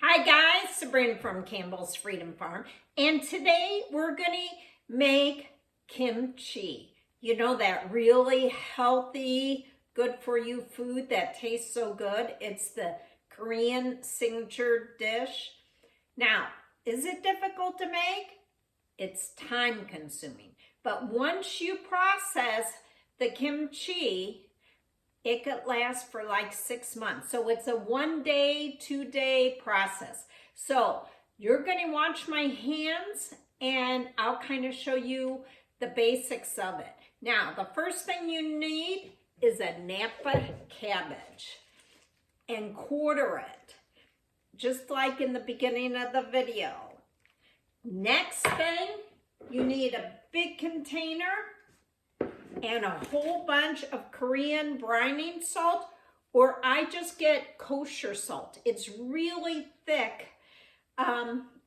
Hi guys, Sabrina from Campbell's Freedom Farm, and today we're going to make kimchi. You know, that really healthy, good for you food that tastes so good. It's the Korean signature dish. Now, is it difficult to make? It's time consuming, but once you process the kimchi, it could last for like 6 months. So it's a 1 day, 2 day process. So you're going to watch my hands and I'll kind of show you the basics of it. Now, the first thing you need is a Napa cabbage and quarter it, just like in the beginning of the video. Next thing, you need a big container and a whole bunch of Korean brining salt, or I just get kosher salt. It's really thick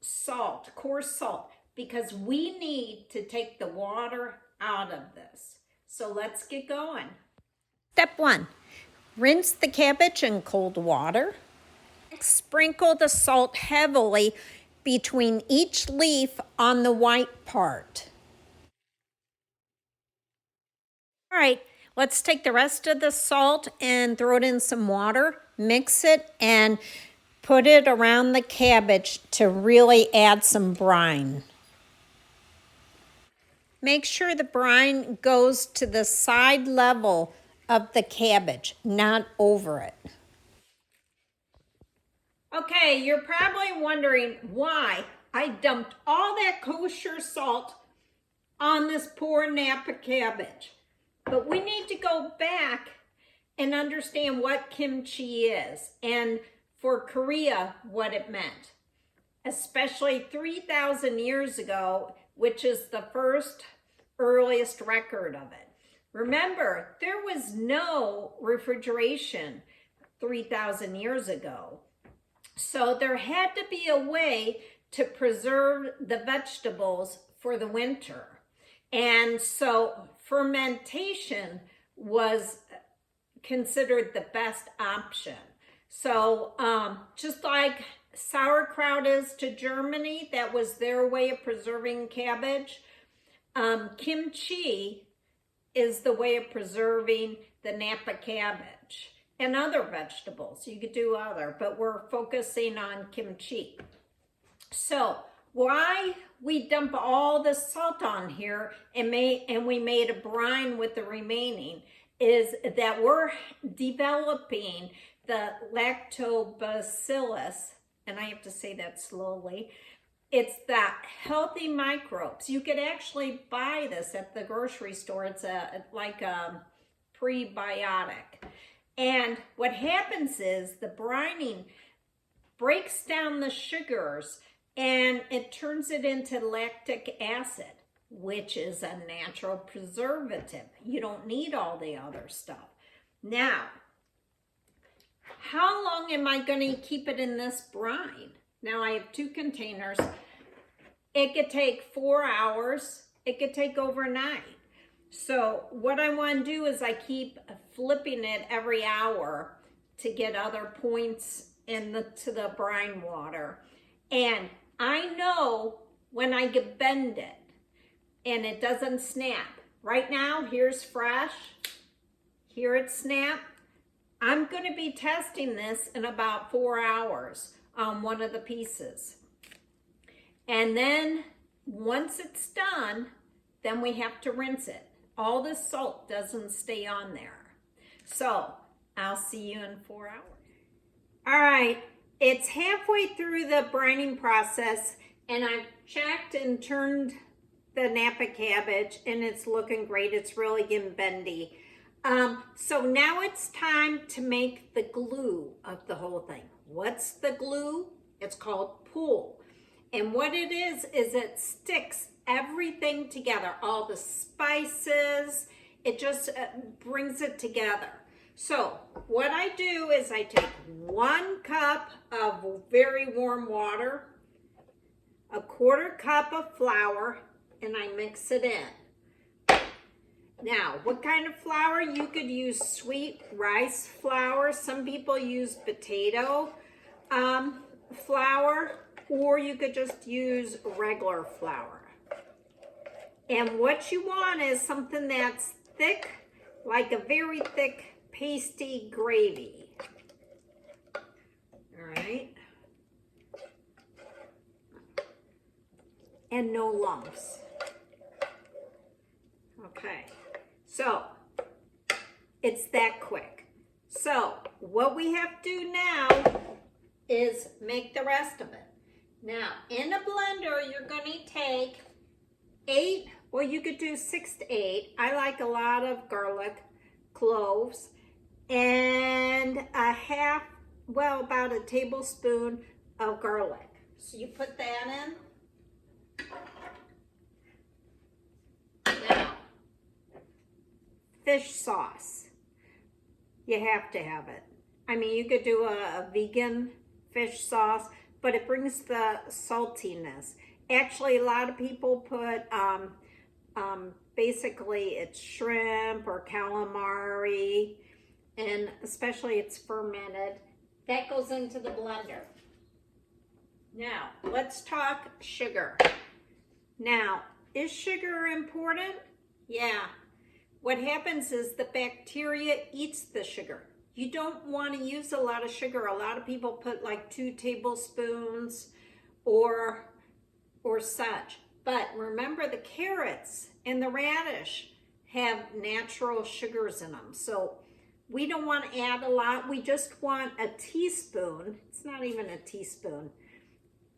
salt, coarse salt, because we need to take the water out of this. So let's get going. Step 1, rinse the cabbage in cold water. Sprinkle the salt heavily between each leaf on the white part. All right, let's take the rest of the salt and throw it in some water, mix it, and put it around the cabbage to really add some brine. Make sure the brine goes to the side level of the cabbage, not over it. Okay, you're probably wondering why I dumped all that kosher salt on this poor Napa cabbage. But we need to go back and understand what kimchi is, and for Korea, what it meant, especially 3,000 years ago, which is the first earliest record of it. Remember, there was no refrigeration 3,000 years ago. So there had to be a way to preserve the vegetables for the winter. And so fermentation was considered the best option. So just like sauerkraut is to Germany, that was their way of preserving cabbage. Kimchi is the way of preserving the Napa cabbage and other vegetables. You could do other, but we're focusing on kimchi. So why we dump all the salt on here and we made a brine with the remaining is that we're developing the lactobacillus, and I have to say that slowly. It's that healthy microbes. You could actually buy this at the grocery store. It's like a prebiotic. And what happens is the brining breaks down the sugars and it turns it into lactic acid, which is a natural preservative. You don't need all the other stuff. Now, how long am I going to keep it in this brine? Now I have 2 containers. It could take 4 hours. It could take overnight. So what I want to do is I keep flipping it every hour to get other points to the brine water. And I know when I can bend it and it doesn't snap. Right now, here's fresh. Here it's snapped. I'm going to be testing this in about 4 hours on one of the pieces. And then once it's done, then we have to rinse it. All the salt doesn't stay on there. So I'll see you in 4 hours. All right, it's halfway through the brining process and I've checked and turned the Napa cabbage and it's looking great. It's really getting bendy. So now it's time to make the glue of the whole thing. What's the glue? It's called pool. And what it is it sticks everything together, all the spices, it just brings it together. So what I do is I take 1 cup of very warm water, a 1/4 cup of flour, and I mix it in. Now, what kind of flour? You could use sweet rice flour. Some people use potato flour, or you could just use regular flour. And what you want is something that's thick, like a very thick, pasty gravy. All right. And no lumps. Okay. So, it's that quick. So, what we have to do now is make the rest of it. Now, in a blender, you're going to take 8, well, you could do 6 to 8. I like a lot of garlic, cloves, and about a tablespoon of garlic. So you put that in. Now, fish sauce. You have to have it. I mean, you could do a vegan fish sauce, but it brings the saltiness. Actually, a lot of people put, basically it's shrimp or calamari, and especially it's fermented. That goes into the blender. Now, let's talk sugar. Now, is sugar important? Yeah. What happens is the bacteria eats the sugar. You don't want to use a lot of sugar. A lot of people put like 2 tablespoons or such. But remember, the carrots and the radish have natural sugars in them. So we don't want to add a lot. We just want a teaspoon. It's not even a teaspoon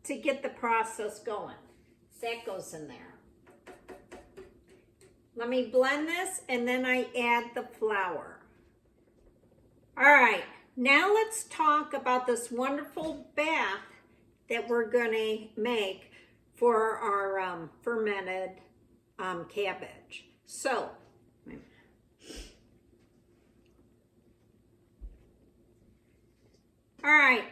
to get the process going. That goes in there. Let me blend this, and then I add the flour. All right, now let's talk about this wonderful bath that we're going to make for our fermented cabbage. So, all right,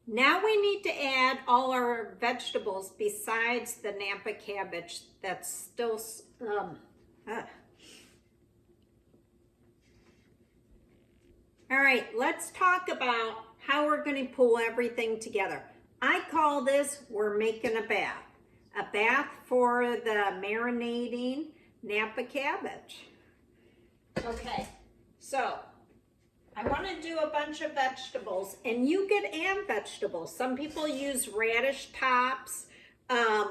now we need to add all our vegetables besides the Napa cabbage that's still, All right, let's talk about how we're going to pull everything together. I call this, we're making a bath. A bath for the marinating Napa cabbage. Okay, so I want to do a bunch of vegetables, and you could add vegetables. Some people use radish tops,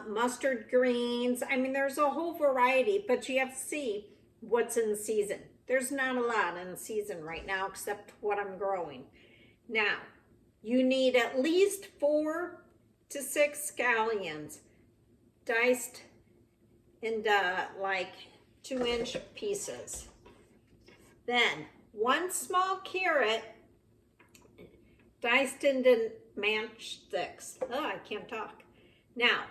mustard greens. I mean, there's a whole variety, but you have to see what's in season. There's not a lot in season right now except what I'm growing. Now, you need at least 4 to 6 scallions diced into like 2-inch pieces. Then 1 small carrot diced into matchsticks. Oh, I can't talk. Now,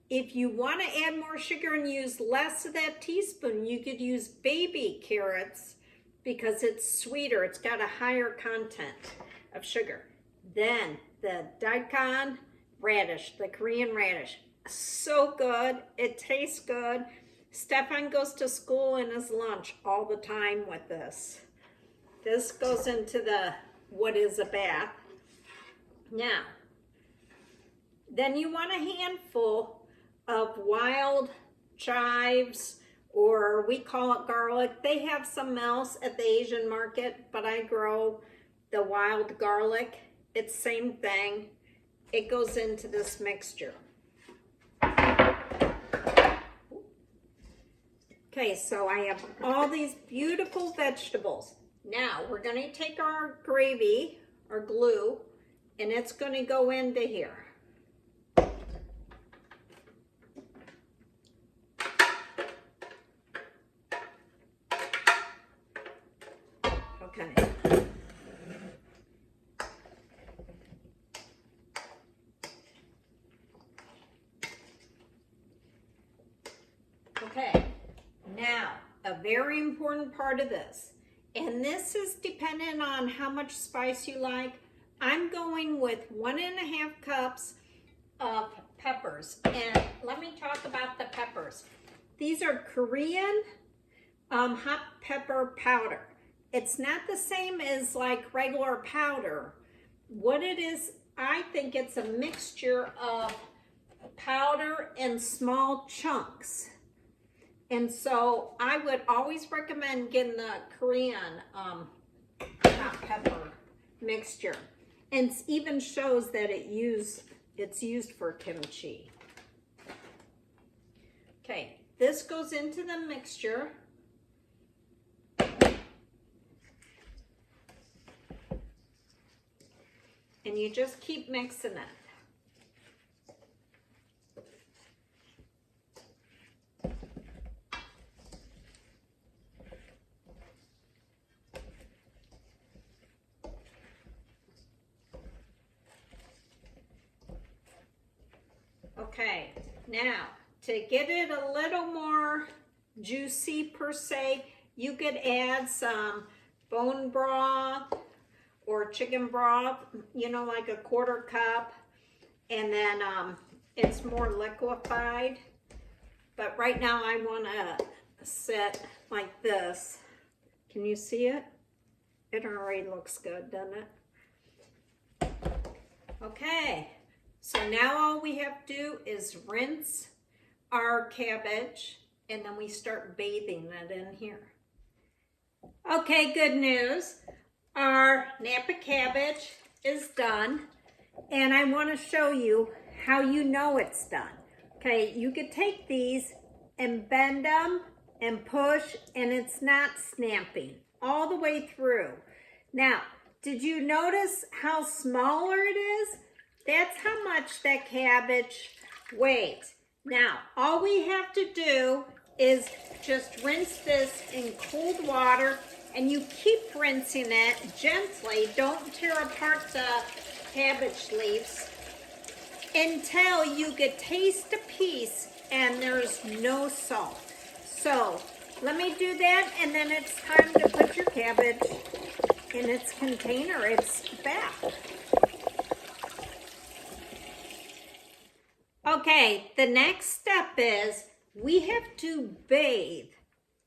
if you want to add more sugar and use less of that teaspoon, you could use baby carrots because it's sweeter. It's got a higher content of sugar. Then the Daikon radish, the Korean radish. So good. It tastes good. Stefan goes to school and his lunch all the time with this. This goes into the what is a bath. Now, then you want a handful of wild chives, or we call it garlic. They have some else at the Asian market, but I grow the wild garlic. It's same thing. It goes into this mixture. Okay, so I have all these beautiful vegetables. Now we're going to take our gravy, our glue, and it's going to go into here. Okay. Okay, now a very important part of this, and this is dependent on how much spice you like. I'm going with 1.5 cups of peppers, and let me talk about the peppers. These are Korean hot pepper powder. It's not the same as like regular powder. What it is, I think it's a mixture of powder and small chunks. And so I would always recommend getting the Korean hot pepper mixture. And it even shows that it's used for kimchi. Okay, this goes into the mixture. And you just keep mixing it. Okay, now to get it a little more juicy per se, you could add some bone broth or chicken broth, you know, like a 1/4 cup, and then it's more liquefied. But right now I want to set like this. Can you see it? It already looks good, doesn't it? Okay, so now all we have to do is rinse our cabbage, and then we start bathing it in here. Okay, good news. Our Napa cabbage is done, and I want to show you how you know it's done. Okay, you could take these and bend them and push, and it's not snapping all the way through. Now, did you notice how smaller it is? That's how much that cabbage weighs. Now, all we have to do is just rinse this in cold water, and you keep rinsing it gently. Don't tear apart the cabbage leaves until you could taste a piece and there's no salt. So let me do that, and then it's time to put your cabbage in its container. It's back. Okay, the next step is we have to bathe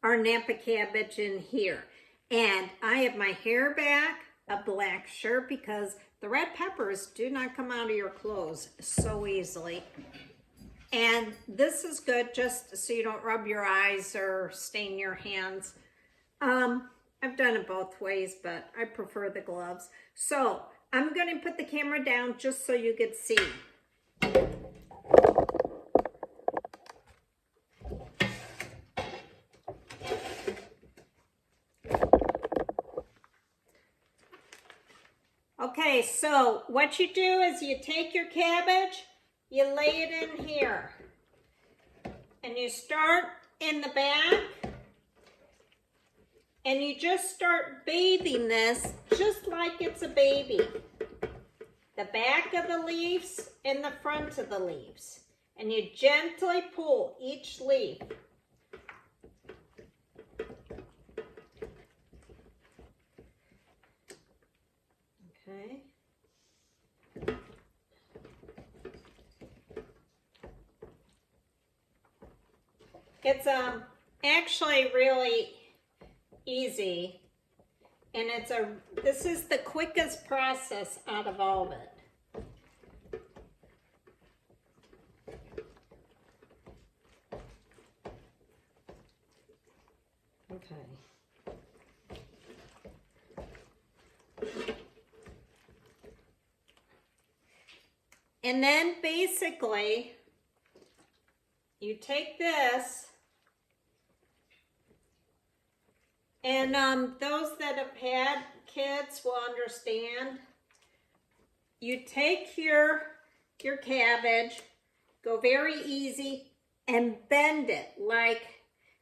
our Napa cabbage in here. And I have my hair back, a black shirt, because the red peppers do not come out of your clothes so easily. And this is good just so you don't rub your eyes or stain your hands. I've done it both ways, but I prefer the gloves. So I'm going to put the camera down just so you can see. Okay, so what you do is you take your cabbage, you lay it in here, and you start in the back, and you just start bathing this just like it's a baby. The back of the leaves and the front of the leaves. And you gently pull each leaf. Okay. It's actually really easy, and this is the quickest process out of all of it. Okay. And then basically, you take this, and those that have had kids will understand. You take your cabbage, go very easy, and bend it like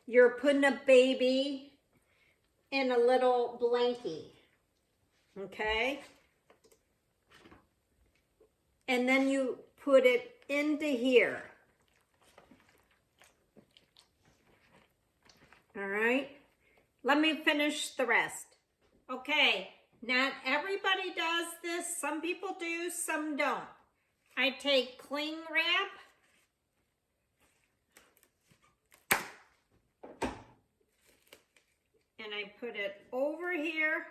you're putting a baby in a little blankie, okay? And then you put it into here. All right, let me finish the rest. Okay, not everybody does this. Some people do, some don't. I take cling wrap. And I put it over here.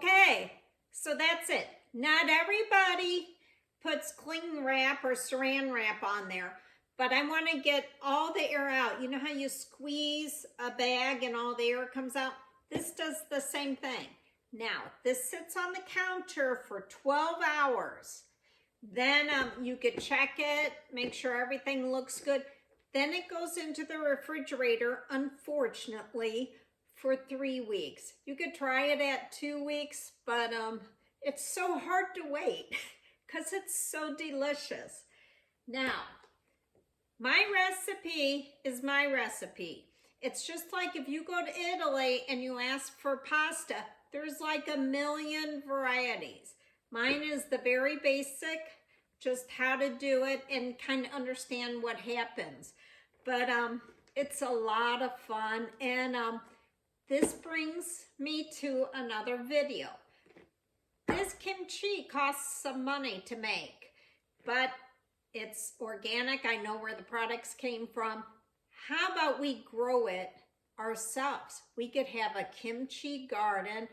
Okay, so that's it. Not everybody puts cling wrap or saran wrap on there, but I want to get all the air out. You know how you squeeze a bag and all the air comes out? This does the same thing. Now, this sits on the counter for 12 hours. Then you could check it, make sure everything looks good. Then it goes into the refrigerator, unfortunately, for 3 weeks. You could try it at 2 weeks, but it's so hard to wait because it's so delicious. Now, my recipe is my recipe. It's just like if you go to Italy and you ask for pasta, there's like a million varieties. Mine is the very basic, just how to do it and kind of understand what happens. But it's a lot of fun, and this brings me to another video. This kimchi costs some money to make, but it's organic. I know where the products came from. How about we grow it ourselves? We could have a kimchi garden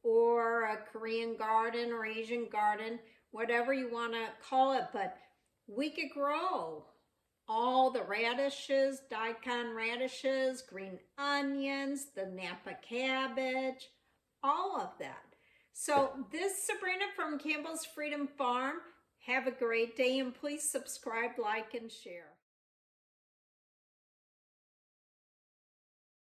or a Korean garden or Asian garden, whatever you want to call it, but we could grow all the radishes, Daikon radishes, green onions, the Napa cabbage, all of that. So this is Sabrina from Campbell's Freedom Farm. Have a great day, and please subscribe, like, and share.